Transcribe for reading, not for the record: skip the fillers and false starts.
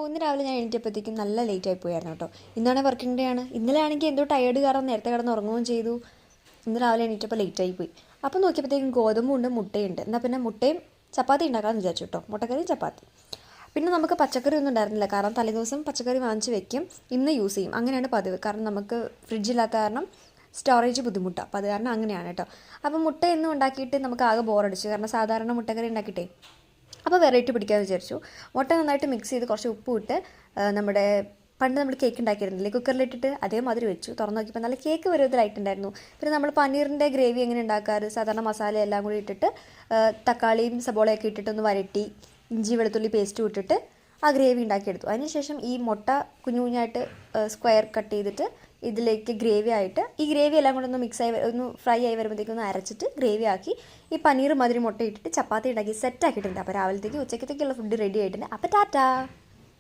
ഇന്ന് രാവിലെ ഞാൻ എണീറ്റപ്പോഴത്തേക്കും നല്ല ലേറ്റ് ആയി പോയായിരുന്നു കേട്ടോ. ഇന്നാണ് വർക്കിംഗ് ഡേ ആണ്. ഇന്നലെ ആണെങ്കിൽ എന്തോ ടയേർഡ് കാരണം നേരത്തെ കിടന്ന് ഉറങ്ങുകയും ചെയ്തു. ഇന്ന് രാവിലെ എണീറ്റപ്പോൾ ലേറ്റ് ആയി പോയി. അപ്പോൾ നോക്കിയപ്പോഴത്തേക്കും ഗോതമ്പുണ്ട്, മുട്ടയുണ്ട്. എന്നാൽ പിന്നെ മുട്ടയും ചപ്പാത്തി ഉണ്ടാക്കാമെന്ന് വിചാരിച്ചു കേട്ടോ. മുട്ടക്കറിയും ചപ്പാത്തി. പിന്നെ നമുക്ക് പച്ചക്കറി ഒന്നും ഉണ്ടായിരുന്നില്ല, കാരണം തലേദിവസം പച്ചക്കറി വാങ്ങിച്ച് വെക്കും, ഇന്ന് യൂസ് ചെയ്യും. അങ്ങനെയാണ് പതിവ്. കാരണം നമുക്ക് ഫ്രിഡ്ജില്ലാത്ത കാരണം സ്റ്റോറേജ് ബുദ്ധിമുട്ടാണ്. അപ്പോൾ അത് കാരണം അങ്ങനെയാണ് കേട്ടോ. അപ്പോൾ മുട്ട എന്നും ഉണ്ടാക്കിയിട്ട് നമുക്ക് ആകെ ബോറടിച്ചു, കാരണം സാധാരണ മുട്ടക്കറി ഉണ്ടാക്കിയിട്ടേ. അപ്പോൾ വെറൈറ്റി പിടിക്കാമെന്ന് വിചാരിച്ചു. മുട്ട നന്നായിട്ട് മിക്സ് ചെയ്ത് കുറച്ച് ഉപ്പ് ഇട്ട് നമ്മുടെ പണ്ട് നമ്മൾ കേക്ക് ഉണ്ടാക്കിയിരുന്നില്ലേ, കുക്കറിലിട്ടിട്ട് അതേമാതിരി വെച്ചു. തുറന്ന് നോക്കിയപ്പോൾ നല്ല കേക്ക് പരുവത്തിലായിട്ടുണ്ടായിരുന്നു. പിന്നെ നമ്മൾ പനീറിൻ്റെ ഗ്രേവി എങ്ങനെ ഉണ്ടാക്കാറ്, സാധാരണ മസാല എല്ലാം കൂടി ഇട്ടിട്ട് തക്കാളിയും സബോളയൊക്കെ ഇട്ടിട്ടൊന്ന് വരട്ടി ഇഞ്ചി വെളുത്തുള്ളി പേസ്റ്റും ഇട്ടിട്ട് ആ ഗ്രേവി ഉണ്ടാക്കിയെടുത്തു. അതിനുശേഷം ഈ മുട്ട കുഞ്ഞു കുഞ്ഞായിട്ട് സ്ക്വയർ കട്ട് ചെയ്തിട്ട് ഇതിലേക്ക് ഗ്രേവി ആയിട്ട് ഈ ഗ്രേവി എല്ലാം കൂടെ ഒന്ന് മിക്സ് ആയി ഒന്ന് ഫ്രൈ ആയി വരുമ്പോഴത്തേക്കും ഒന്ന് അരച്ചിട്ട് ഗ്രേവി ആക്കി ഈ പനീർ മാതിരി മുട്ട ഇട്ടിട്ട് ചപ്പാത്തി ഉണ്ടാക്കി സെറ്റ് ആക്കിയിട്ടുണ്ട്. അപ്പോൾ രാവിലത്തേക്ക് ഉച്ചക്കത്തേക്കുള്ള ഫുഡ് റെഡി ആയിട്ടുണ്ട്. അപ്പോൾ ടാറ്റാ.